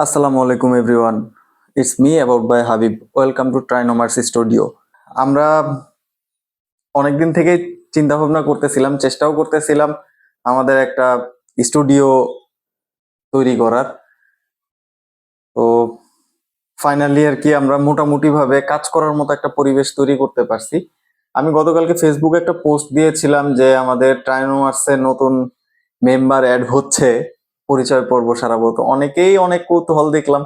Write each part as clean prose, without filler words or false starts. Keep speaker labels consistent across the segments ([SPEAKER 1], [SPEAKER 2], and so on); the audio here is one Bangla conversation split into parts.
[SPEAKER 1] আসসালামু আলাইকুম এভরিওয়ান, ইটস মি অ্যাবাউট বাই হাবিব। ওয়েলকাম টু ট্রাইনোমার্স স্টুডিও। আমরা অনেকদিন থেকে চিন্তা ভাবনা করতেছিলাম, চেষ্টাও করতেছিলাম আমাদের একটা স্টুডিও তৈরি করার। তো ফাইনালি আর কি আমরা মোটামুটি ভাবে কাজ করার মতো একটা পরিবেশ তৈরি করতে পারছি। আমি গতকালকে ফেসবুকে একটা পোস্ট দিয়েছিলাম যে আমাদের ট্রাইনোমার্সের নতুন মেম্বার অ্যাড হচ্ছে, পরিচয় পর্ব সারাবো। তো অনেকেই অনেক কৌতূহল দেখলাম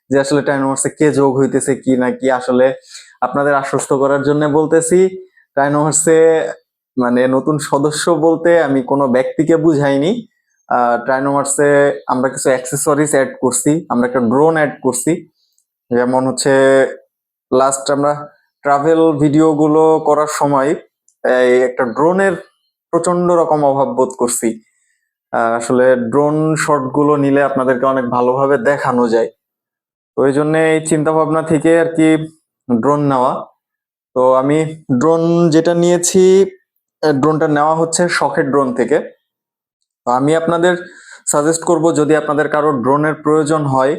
[SPEAKER 1] যে আসলে ট্রাইনোমার্সে কে যোগ হইতেছে কি না কি। আসলে আপনাদের আশ্বস্ত করার জন্য বলতেছি, ট্রাইনোমার্সে মানে নতুন সদস্য বলতে আমি কোনো ব্যক্তিকে বুঝাইনি। ট্রাইনোমার্সে আমরা কিছু অ্যাক্সেসরিজ অ্যাড করছি, আমরা একটা ড্রোন অ্যাড করছি। যেমন হচ্ছে লাস্ট আমরা ট্রাভেল ভিডিও গুলো করার সময় এই একটা ড্রোনের প্রচন্ড রকম অভাব বোধ করছি। আসলে ড্রোন শট গুলো নিলে আপনাদেরকে অনেক ভালোভাবে দেখানো যায়। তো ওই জন্য এই চিন্তা ভাবনা থেকে আর কি ড্রোন নেওয়া। তো আমি ড্রোন যেটা নিয়েছি, ড্রোনটা নেওয়া হচ্ছে শখের ড্রোন থেকে। তো আমি আপনাদের সাজেস্ট করব, যদি আপনাদের কারো ড্রোনের প্রয়োজন হয়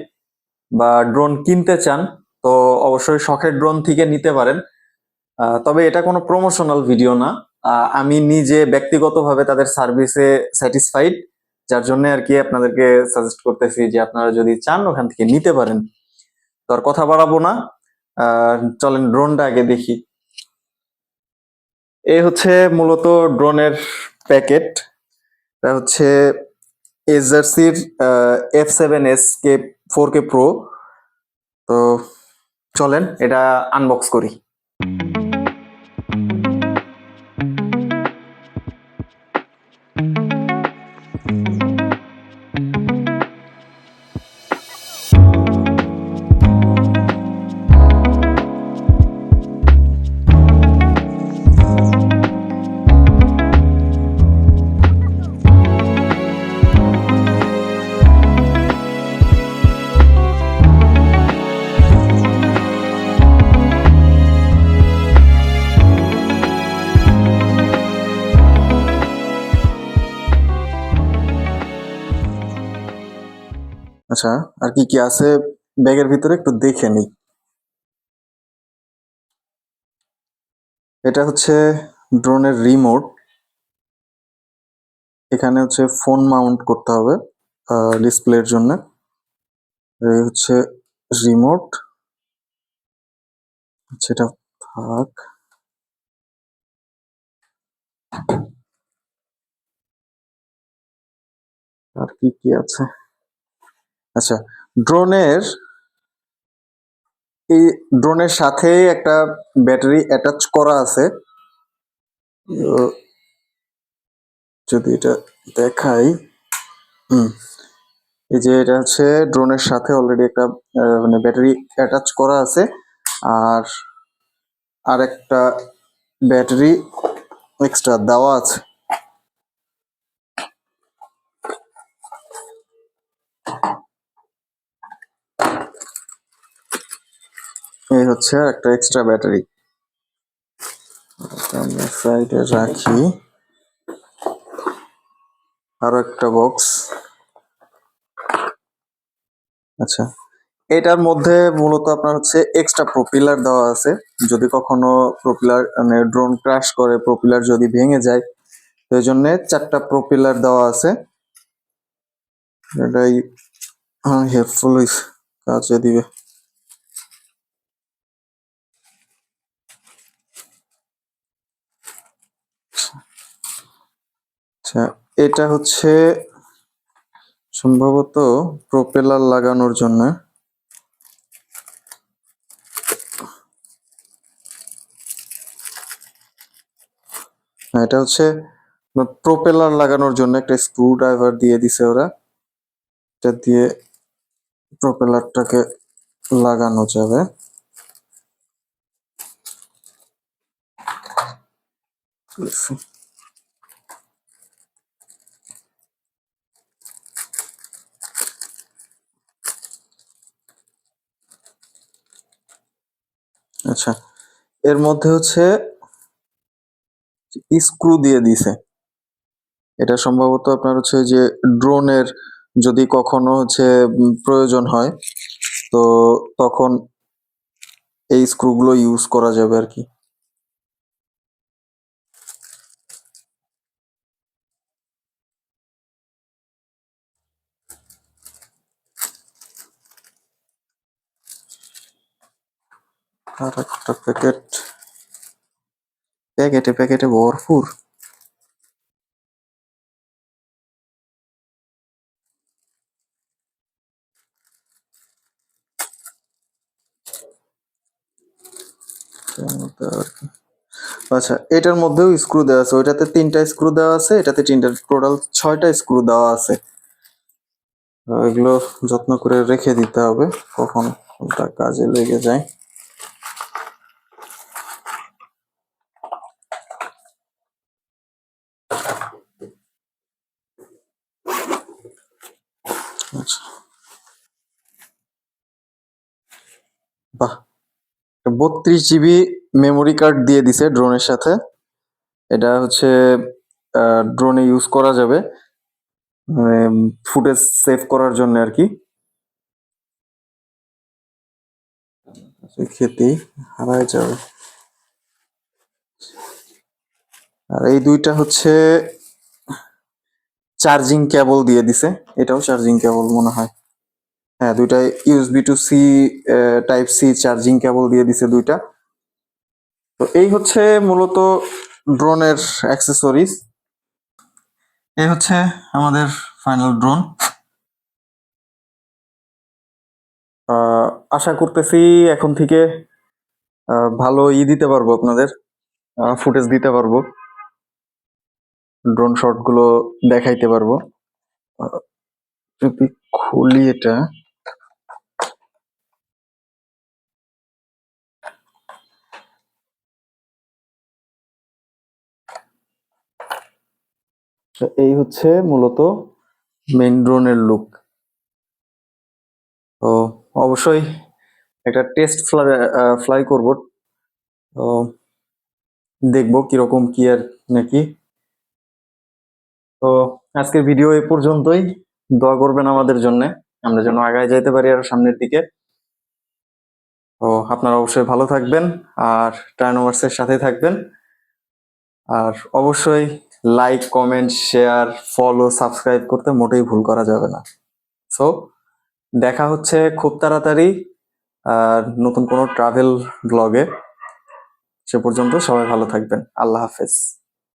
[SPEAKER 1] বা ড্রোন কিনতে চান, তো অবশ্যই শখের ড্রোন থেকে নিতে পারেন। তবে এটা কোনো প্রমোশনাল ভিডিও না। আমি নিজে ব্যক্তিগতভাবে তাদের সার্ভিসে স্যাটিসফাইড, যার জন্য আর কি আপনাদেরকে সাজেস্ট করতেছি যে আপনারা যদি চান ওখান থেকে নিতে পারেন। তো আর কথা বাড়াবো না, চলেন ড্রোনটা আগে দেখি। এই হচ্ছে মূলত ড্রোনের প্যাকেট। এটা হচ্ছে এজার্সির F7S কে 4K Pro। তো চলেন এটা আনবক্স করি। আচ্ছা, আর কি কি আছে ব্যাগের ভিতরে একটু দেখে নিই। এটা হচ্ছে ড্রোনের রিমোট। এখানে হচ্ছে ফোন মাউন্ট করতে হবে ডিসপ্লের জন্য। এই হচ্ছে রিমোট। সেটা থাক। আর কি কি আছে? আচ্ছা, ড্রোনের এই ড্রোনের সাথে একটা ব্যাটারি অ্যাটাচ করা আছে। যদি এটা দেখাই, হুম, এই যে এটা হচ্ছে ড্রোনের সাথে অলরেডি একটা মানে ব্যাটারি অ্যাটাচ করা আছে। আর আর একটা ব্যাটারি এক্সট্রা দেওয়া আছে। এই হচ্ছে একটা এক্সট্রা ব্যাটারি। আমরা সাইডে রাখি। আরো একটা বক্স। আচ্ছা, এটার মধ্যে মূলত আপনার হচ্ছে এক্সট্রা প্রপিলার দেওয়া আছে। যদি কখনো প্রপিলার মানে ড্রোন ক্র্যাশ করে, প্রপিলার যদি ভেঙে যায়, তো এই জন্য 4টা প্রপিলার দেওয়া আছে। এটাই হেল্পফুল কাজে দিবে। আচ্ছা, এটা হচ্ছে সম্ভবত প্রপেলার লাগানোর জন্য। এটা হচ্ছে প্রপেলার লাগানোর জন্য একটা স্ক্রু ড্রাইভার দিয়ে দিছে ওরা। এটা দিয়ে প্রপেলারটাকে লাগানো যাবে। আচ্ছা, এর মধ্যে হচ্ছে স্ক্রু দিয়ে দিছে। এটা সম্ভবত আপনার হচ্ছে যে ড্রোনের যদি কখনো প্রয়োজন হয়, তো তখন এই স্ক্রুগুলো ইউজ করা যাবে আর কি। আর একটা প্যাকেটে প্যাকেটে ভরপুর। আচ্ছা, এটার মধ্যেও স্ক্রু দেওয়া আছে, ওইটাতে 3টা স্ক্রু দেওয়া আছে, এটাতে 3টা, টোটাল 6টা স্ক্রু দেওয়া আছে। এগুলো যত্ন করে রেখে দিতে হবে, কখন কোনটা কাজে লেগে যায়। আচ্ছা, বাহ, 32 GB মেমোরি কার্ড দিয়ে দিছে ড্রোনের সাথে। এটা ড্রোনে ইউজ করা যাবে, ফুটেজ সেভ করার জন্য আর কি। খেতেই হারায় যাবে। আর এই দুইটা চার্জিং কেবল দিয়ে দিছে, এটাও চার্জিং কেবল মনে হয়। হ্যাঁ, দুইটা USB to C type C charging cable দিয়ে দিছে দুইটা। তো এই মূলত ড্রোনের অ্যাক্সেসরিজ। এই আমাদের ফাইনাল ড্রোন। আশা করতেছি এখন থেকে ভালো দিতে পারবো, আপনাদের ফুটেজ দিতে পারবো, ড্রোন শট গুলো দেখাইতে পারবো। যদি খুলি এটা, এই মূলত মেইন ড্রোনের লুক। তো অবশ্যই একটা টেস্ট ফ্লাই করব, তো দেখবো কিরকম কি আর নাকি। তো আজকের ভিডিও এই পর্যন্তই। দোয়া করবেন আমাদের জন্য, আমরা যেন আগায় যাইতে পারি আরো সামনের দিকে। তো আপনারা অবশ্যই ভালো থাকবেন আর ট্রাইনোভার্সের সাথে থাকবেন। আর অবশ্যই like, comment, share, follow, subscribe করতে মোটেই ভুল করা যাবে না। সো দেখা হচ্ছে খুব তাড়াতাড়ি আর নতুন কোনো ট্রাভেল ব্লগে। সে পর্যন্ত সবাই ভালো থাকবেন। আল্লাহ হাফেজ।